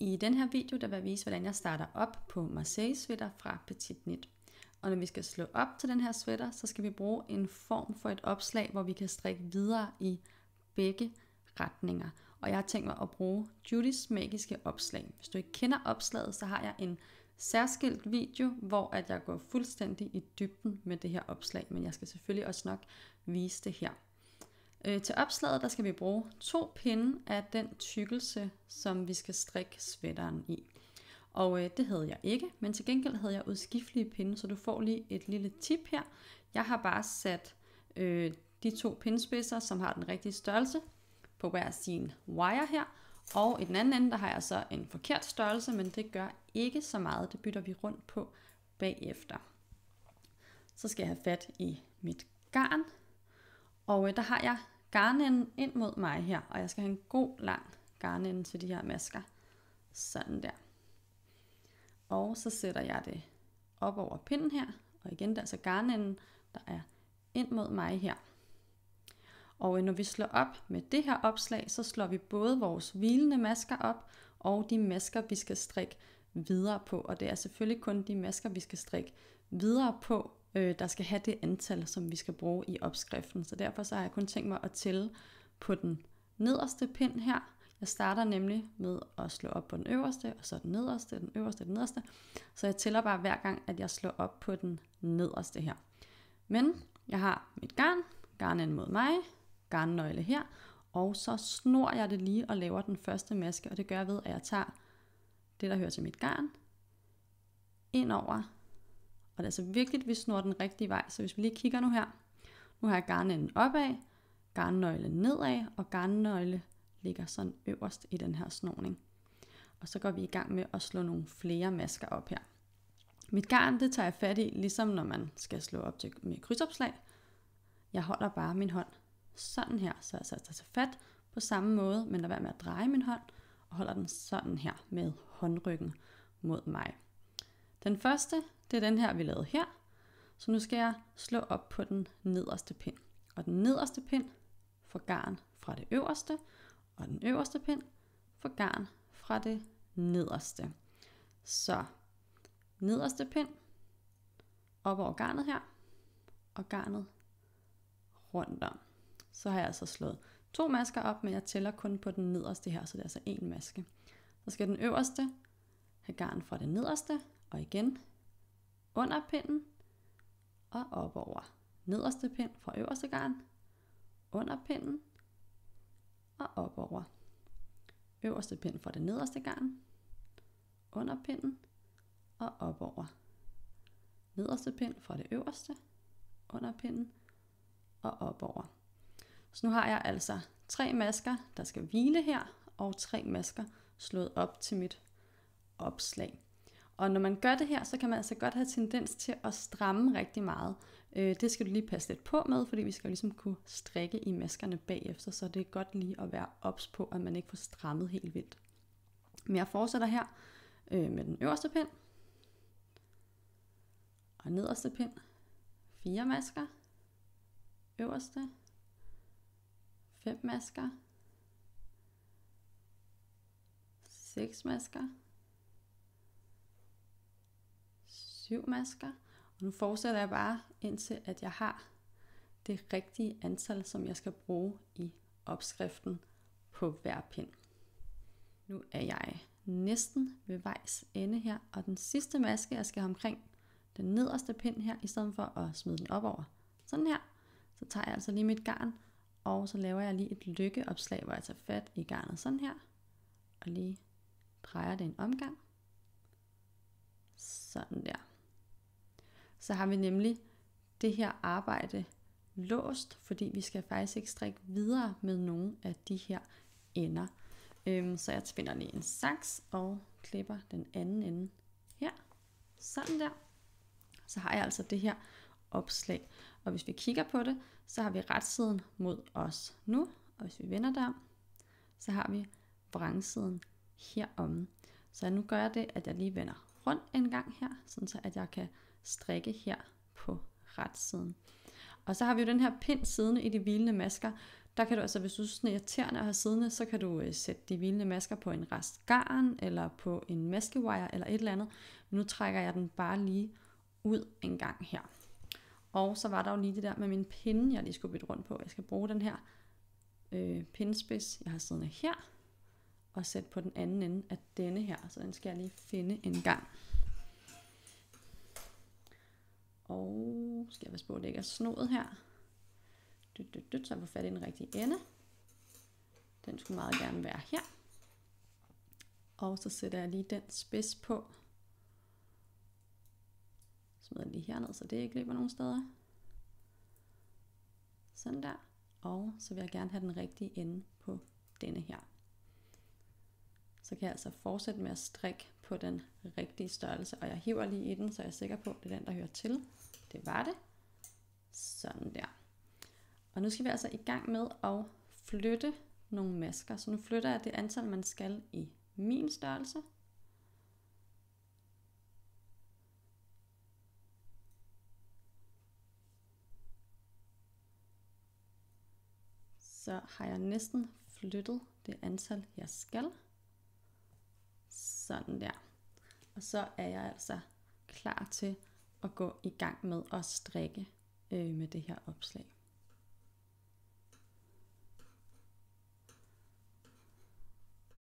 I den her video der vil jeg vise, hvordan jeg starter op på Marseille sweater fra Petit Knit. Og når vi skal slå op til den her sweater, så skal vi bruge en form for et opslag, hvor vi kan strikke videre i begge retninger. Og jeg har tænkt mig at bruge Judys magiske opslag. Hvis du ikke kender opslaget, så har jeg en særskilt video, hvor at jeg går fuldstændig i dybden med det her opslag. Men jeg skal selvfølgelig også nok vise det her. Til opslaget der skal vi bruge 2 pinde af den tykkelse, som vi skal strikke sweateren i. Og det havde jeg ikke, men til gengæld havde jeg udskiftelige pinde, så du får lige et lille tip her. Jeg har bare sat de 2 pindespidser, som har den rigtige størrelse, på hver sin wire her. Og i den anden ende, der har jeg så en forkert størrelse, men det gør ikke så meget. Det bytter vi rundt på bagefter. Så skal jeg have fat i mit garn. Og der har jeg garnenden ind mod mig her, og jeg skal have en god lang garnende til de her masker. Sådan der. Og så sætter jeg det op over pinden her, og igen der er så garnenden, der er ind mod mig her. Og når vi slår op med det her opslag, så slår vi både vores hvilende masker op, og de masker vi skal strikke videre på. Og det er selvfølgelig kun de masker vi skal strikke videre på, der skal have det antal, som vi skal bruge i opskriften. Så derfor så har jeg kun tænkt mig at tælle på den nederste pind her. Jeg starter nemlig med at slå op på den øverste, og så den nederste, den øverste, den nederste. Så jeg tæller bare hver gang, at jeg slår op på den nederste her. Men jeg har mit garnen mod mig, garnnøgle her, og så snor jeg det lige og laver den første maske, og det gør jeg ved, at jeg tager det, der hører til mit garn, ind over. Og det er altså vigtigt, at vi snor den rigtige vej, så hvis vi lige kigger nu her, nu har jeg garnenden opad, garnnøgle nedad, og garnnøgle ligger sådan øverst i den her snorning. Og så går vi i gang med at slå nogle flere masker op her. Mit garn, det tager jeg fat i, ligesom når man skal slå op med krydsopslag. Jeg holder bare min hånd sådan her, så jeg tager fat på samme måde, men lad være med at dreje min hånd, og holder den sådan her med håndryggen mod mig. Den første, det er den her, vi lavede her. Så nu skal jeg slå op på den nederste pind. Og den nederste pind får garn fra det øverste, og den øverste pind får garn fra det nederste. Så nederste pind op over garnet her, og garnet rundt om. Så har jeg altså slået 2 masker op, men jeg tæller kun på den nederste her, så det er altså 1 maske. Så skal den øverste have garn fra det nederste, og igen under pinden, og op over. Nederste pind fra øverste garn, under pinden, og op over. Øverste pind fra det nederste garn, under pinden, og op over. Nederste pind fra det øverste, under pinden, og op over. Så nu har jeg altså 3 masker, der skal hvile her, og 3 masker slået op til mit opslag. Og når man gør det her, så kan man altså godt have tendens til at stramme rigtig meget. Det skal du lige passe lidt på med, fordi vi skal ligesom kunne strikke i maskerne bagefter, så det er godt lige at være ops på, at man ikke får strammet helt vildt. Men jeg fortsætter her med den øverste pind, og nederste pind, 4 masker, øverste, 5 masker, 6 masker, 7 masker, og nu fortsætter jeg bare indtil at jeg har det rigtige antal, som jeg skal bruge i opskriften på hver pind. Nu er jeg næsten ved vejs ende her, og den sidste maske, jeg skal have omkring den nederste pind her, i stedet for at smide den op over sådan her, så tager jeg altså lige mit garn, og så laver jeg lige et lykkeopslag, hvor jeg tager fat i garnet sådan her, og lige drejer det en omgang. Sådan der. Så har vi nemlig det her arbejde låst, fordi vi skal faktisk ikke strikke videre med nogle af de her ender. Så jeg finder lige en saks og klipper den anden ende her. Sådan der. Så har jeg altså det her opslag. Og hvis vi kigger på det, så har vi retsiden mod os nu. Og hvis vi vender derom, så har vi vrangsiden heromme. Så nu gør jeg det, at jeg lige vender rundt en gang her, sådan så at jeg kan strikke her på retsiden. Og så har vi jo den her pind siddende i de hvilende masker. Der kan du altså, hvis du synes, det er irriterende at have siddende, så kan du sætte de hvilende masker på en rest garn, eller på en maskewire, eller et eller andet. Men nu trækker jeg den bare lige ud en gang her. Og så var der jo lige det der med min pinde, jeg lige skulle bytte rundt på. Jeg skal bruge den her pindespids, jeg har siddende her, og sætte på den anden ende af denne her. Så den skal jeg lige finde en gang. Og skal jeg passe på, at det ikke er snoet her. Så jeg får fat i den rigtige ende. Den skulle meget gerne være her. Og så sætter jeg lige den spids på. Smider lige herned, så det ikke løber nogen steder. Sådan der. Og så vil jeg gerne have den rigtige ende på denne her. Så kan jeg altså fortsætte med at strikke på den rigtige størrelse. Og jeg hiver lige i den, så jeg er sikker på, at det er den, der hører til. Det var det. Sådan der. Og nu skal vi altså i gang med at flytte nogle masker. Så nu flytter jeg det antal, man skal i min størrelse. Så har jeg næsten flyttet det antal, jeg skal. Sådan der. Og så er jeg altså klar til at gå i gang med at strikke med det her opslag.